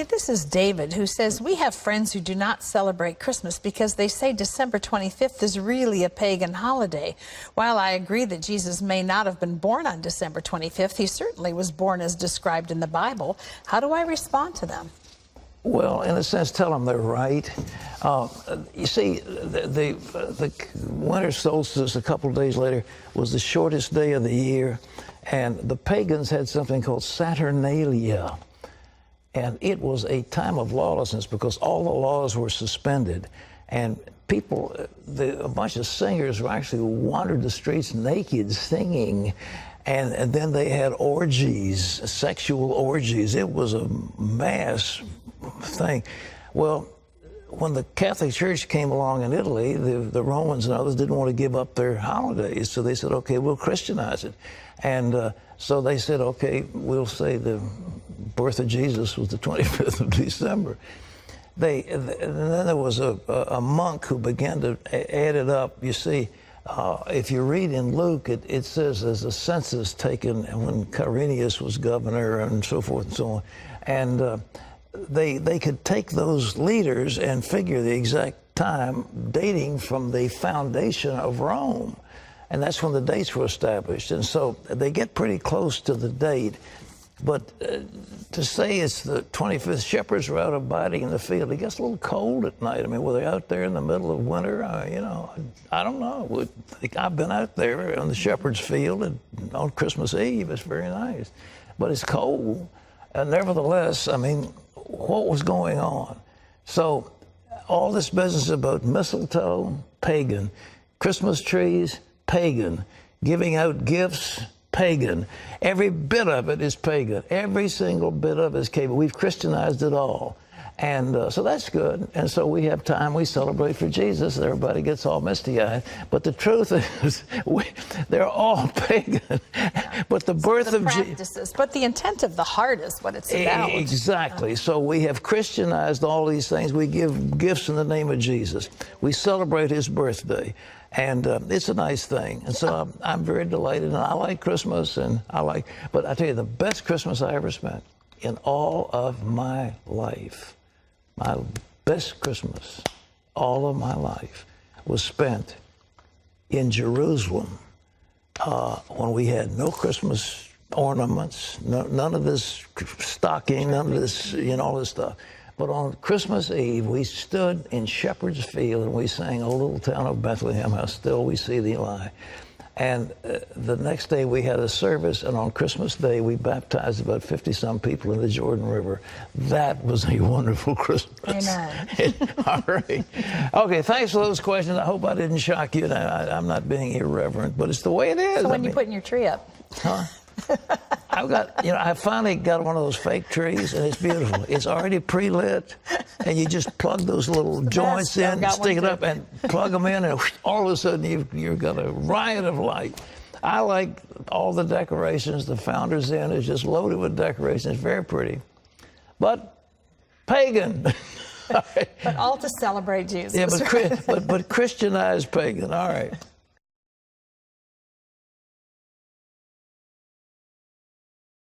Okay, this is David, who says, we have friends who do not celebrate Christmas because they say December 25th is really a pagan holiday. While I agree that Jesus may not have been born on December 25th, he certainly was born as described in the Bible. How do I respond to them? Well, in a sense, tell them they're right. You see, the winter solstice a couple of days later was the shortest day of the year, and the pagans had something called Saturnalia. And it was a time of lawlessness because all the laws were suspended. And people, a bunch of singers actually wandered the streets naked singing. And then they had orgies, sexual orgies. It was a mass thing. Well, when the Catholic Church came along in Italy, the Romans and others didn't want to give up their holidays. So they said, okay, we'll Christianize it. And so they said, okay, we'll say the birth of Jesus was the 25th of December. And then there was a monk who began to add it up. You see, if you read in Luke, it says there's a census taken when Quirinius was governor and so forth and so on. And they could take those leaders and figure the exact time dating from the foundation of Rome. And that's when the dates were established. And so they get pretty close to the date. But to say it's the 25th, shepherds were out abiding in the field. It gets a little cold at night. I mean, were they out there in the middle of winter? You know, I don't know. I've been out there on the shepherd's field on Christmas Eve. It's very nice. But it's cold. And nevertheless, I mean, what was going on? So all this business about mistletoe, pagan. Christmas trees, pagan. Giving out gifts, pagan. Every bit of it is pagan. Every single bit of it is pagan. We've Christianized it all. And so that's good. And so we have time, we celebrate for Jesus, and everybody gets all misty-eyed. But the truth is, they're all pagan. But the birth of Jesus. But the intent of the heart is what it's about. Exactly. So we have Christianized all these things. We give gifts in the name of Jesus. We celebrate his birthday. And it's a nice thing. And so I'm very delighted. And I like Christmas. But I tell you, the best Christmas I ever spent in all of my life, my best Christmas, all of my life, was spent in Jerusalem when we had no Christmas ornaments, none of this stocking, none of this, all this stuff. But on Christmas Eve, we stood in Shepherd's Field and we sang, "O little town of Bethlehem, how still we see thee lie." And the next day we had a service, and on Christmas Day we baptized about 50-some people in the Jordan River. That was a wonderful Christmas. Amen. All right. Okay, thanks for those questions. I hope I didn't shock you. I'm not being irreverent, but it's the way it is. So when you putting your tree up? Huh? I've got, I finally got one of those fake trees, and it's beautiful. It's already pre-lit, and you just plug those little joints in, stick it up, and plug them in, and all of a sudden you've got a riot of light. I like all the decorations. The Founder's Inn is just loaded with decorations. It's very pretty, but pagan. But all to celebrate Jesus. Yeah, but Christianized pagan. All right.